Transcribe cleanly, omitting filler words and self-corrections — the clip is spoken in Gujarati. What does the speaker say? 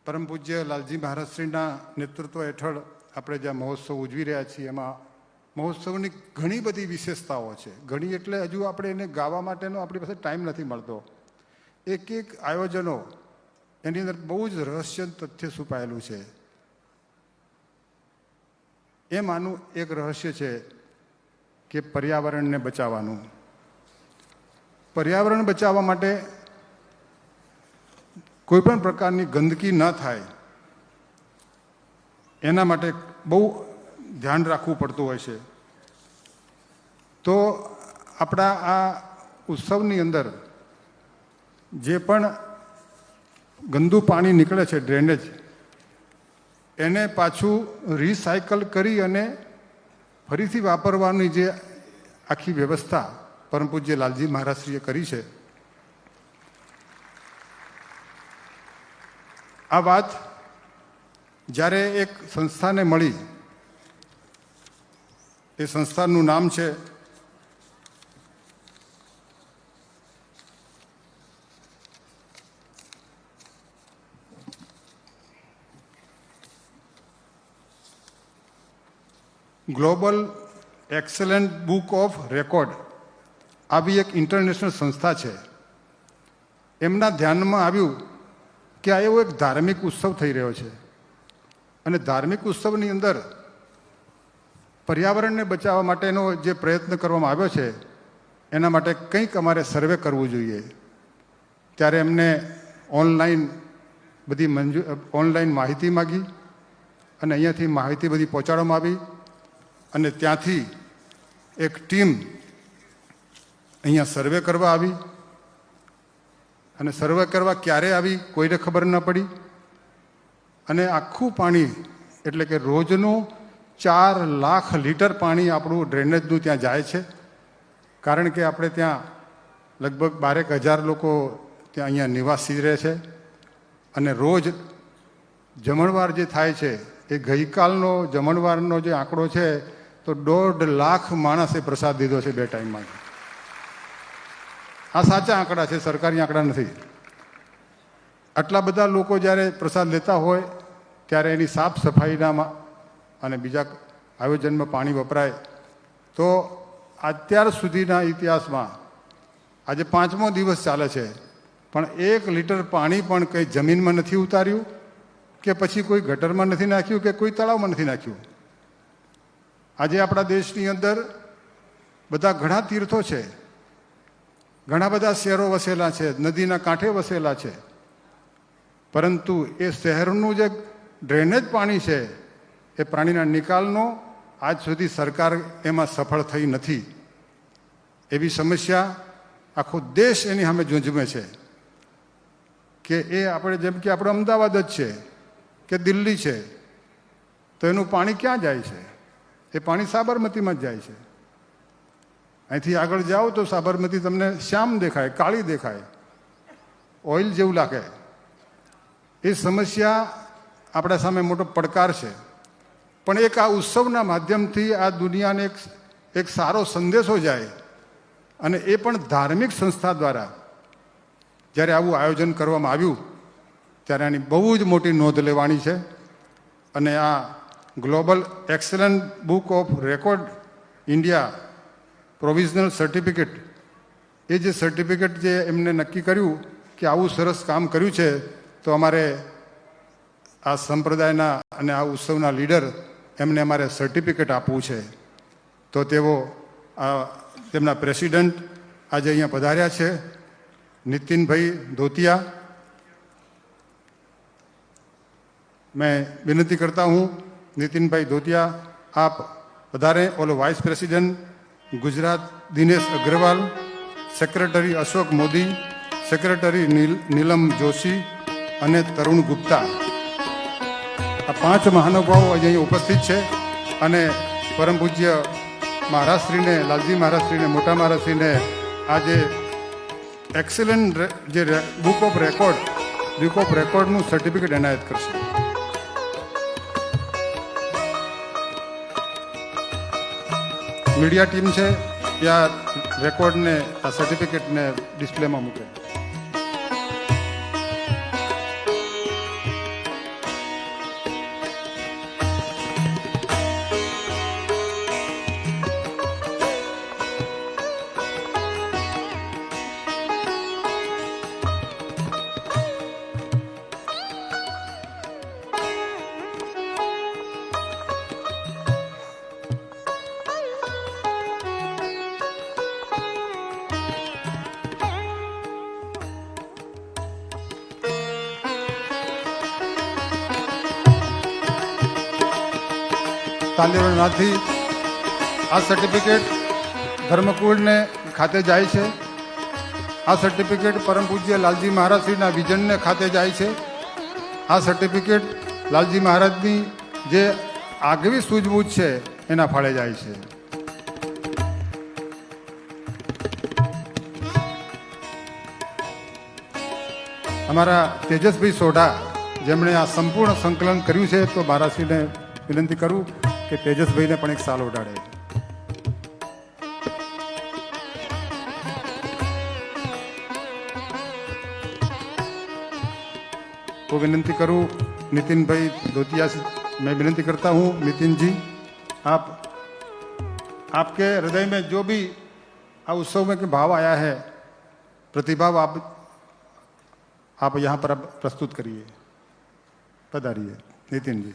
પરમ પૂજ્ય લાલજી મહારાજશ્રીના નેતૃત્વ હેઠળ આપણે જ્યાં મહોત્સવ ઉજવી રહ્યા છીએ એમાં મહોત્સવની ઘણી બધી વિશેષતાઓ છે. ઘણી એટલે હજુ આપણે એને ગાવા માટેનો આપણી પાસે ટાઈમ નથી મળતો. એક એક આયોજનો એની અંદર બહુ જ રહસ્ય તથ્ય છુપાયેલું છે. એમ આનું એક રહસ્ય છે કે પર્યાવરણને બચાવવાનું. પર્યાવરણ બચાવવા માટે કોઈ પણ પ્રકારની ગંદકી ન થાય એના માટે બહુ ધ્યાન રાખવું પડતું હોય છે. તો આપણા આ ઉત્સવની અંદર જે પણ ગંદુ પાણી નીકળે છે ડ્રેનેજ, એને પાછું રિસાયકલ કરી અને ફરીથી વાપરવાની જે આખી વ્યવસ્થા પરમ પૂજ્ય લાલજી મહારાજશ્રીએ કરી છે. આ વાત જ્યારે એક સંસ્થાને મળી, એ સંસ્થાનું નામ છે global excellent book of record. આવી એક ઇન્ટરનેશનલ સંસ્થા છે. એમના ધ્યાનમાં આવ્યું કે આ એવો એક ધાર્મિક ઉત્સવ થઈ રહ્યો છે અને ધાર્મિક ઉત્સવની અંદર પર્યાવરણને બચાવવા માટેનો જે પ્રયત્ન કરવામાં આવ્યો છે એના માટે કંઈક અમારે સર્વે કરવું જોઈએ. ત્યારે એમને ઓનલાઈન માહિતી માગી અને અહીંયાથી માહિતી બધી પહોંચાડવામાં આવી અને ત્યાંથી એક ટીમ અહીંયા સર્વે કરવા આવી. અને સર્વે કરવા ક્યારે આવી કોઈને ખબર ન પડી. અને આખું પાણી એટલે કે રોજનું 4 લાખ લીટર પાણી આપણું ડ્રેનેજનું ત્યાં જાય છે. કારણ કે આપણે ત્યાં લગભગ 12,000 લોકો ત્યાં અહીંયા નિવાસી રહે છે. અને રોજ જમણવાર જે થાય છે એ ગઈકાલનો જમણવારનો જે આંકડો છે તો 1.5 લાખ માણસે પ્રસાદ દીધો છે 2 ટાઈમમાં. આ સાચા આંકડા છે, સરકારી આંકડા નથી. આટલા બધા લોકો જ્યારે પ્રસાદ લેતા હોય ત્યારે એની સાફ સફાઈના અને બીજા આયોજનમાં પાણી વપરાય. તો અત્યાર સુધીના ઇતિહાસમાં આજે 5મો દિવસ ચાલે છે પણ 1 લીટર પાણી પણ કંઈ જમીનમાં નથી ઉતાર્યું કે પછી કોઈ ગટરમાં નથી નાખ્યું કે કોઈ તળાવમાં નથી નાખ્યું. આજે આપણા દેશની અંદર બધા ઘણા તીર્થો છે, ઘણા બધા શહેરો વસેલા છે, નદીના કાંઠે વસેલા છે, પરંતુ એ શહેરનું જે ડ્રેનેજ પાણી છે એ પાણીના નિકાલનો આજ સુધી સરકાર એમાં સફળ થઈ નથી. એવી સમસ્યા આખો દેશ એની સામે ઝૂંઝવે છે કે એ આપણે જેમ કે આપણો અમદાવાદ જ છે કે દિલ્હી છે તો એનું પાણી ક્યાં જાય છે? એ પાણી સાબરમતીમાં જ જાય છે. અહીંથી આગળ જાઓ તો સાબરમતી તમને શ્યામ દેખાય, કાળી દેખાય, ઓઇલ જેવું લાગે. એ સમસ્યા આપણા સામે મોટો પડકાર છે. પણ એક આ ઉત્સવના માધ્યમથી આ દુનિયાને એક સારો સંદેશો જાય અને એ પણ ધાર્મિક સંસ્થા દ્વારા જ્યારે આવું આયોજન કરવામાં આવ્યું ત્યારે આની બહુ જ મોટી નોંધ લેવાની છે. અને આ global excellent book of record India provisional certificate, એ જે સર્ટિફિકેટ જે એમને નક્કી કર્યું કે આવું સરસ કામ કર્યું છે તો અમારે આ સંપ્રદાયના અને આ ઉત્સવના લીડર એમને અમારે સર્ટિફિકેટ આપવું છે. તો તેઓ તેમના પ્રેસિડન્ટ આજે અહીંયા પધાર્યા છે, નીતિનભાઈ ધોતિયા. मैं विनती करता हूँ नितिन भाई धोतिया आप पधारें. ओलो vice president Gujarat Dinesh Agrawal, secretary Ashok Modi, secretary Neelam Joshi અને તરુણ ગુપ્તા. આ 5 મહાનુભાવો અહીં ઉપસ્થિત છે અને પરમ પૂજ્ય મહારાજશ્રીને, લાલજી મહારાજશ્રીને, મોટા મહારાજશ્રીને આજે એક્સલન્ટ જે બુક ઓફ રેકોર્ડનું સર્ટિફિકેટ એનાયત કરશે. મીડિયા ટીમ છે એ આ રેકોર્ડને, આ સર્ટિફિકેટને ડિસ્પ્લેમાં મૂકે. કાલેવરનાથથી આ સર્ટિફિકેટ ધર્મકુળને ખાતે જાય છે. આ સર્ટિફિકેટ પરમ પૂજ્ય લાલજી મહારાજશ્રીના વિઝનને ખાતે જાય છે. આ સર્ટિફિકેટ લાલજી મહારાજની જે આગવી સૂઝબૂછ છે એના ફાળે જાય છે. અમારા તેજસભાઈ સોઢા જેમણે આ સંપૂર્ણ સંકલન કર્યું છે, તો મહારાજશ્રીને વિનંતી કરું કે તેજસભાઈને પણ એક સાલ ઉડાડે. तो विनती करूं नितिन भाई धोतिया से मैं विनती करता हूं, नितिन जी आपके हृदय में जो भी आ उत्सव में के भाव आया है, प्रतिभाव आप यहाँ पर अब प्रस्तुत करिए. पधारिए नितिन जी.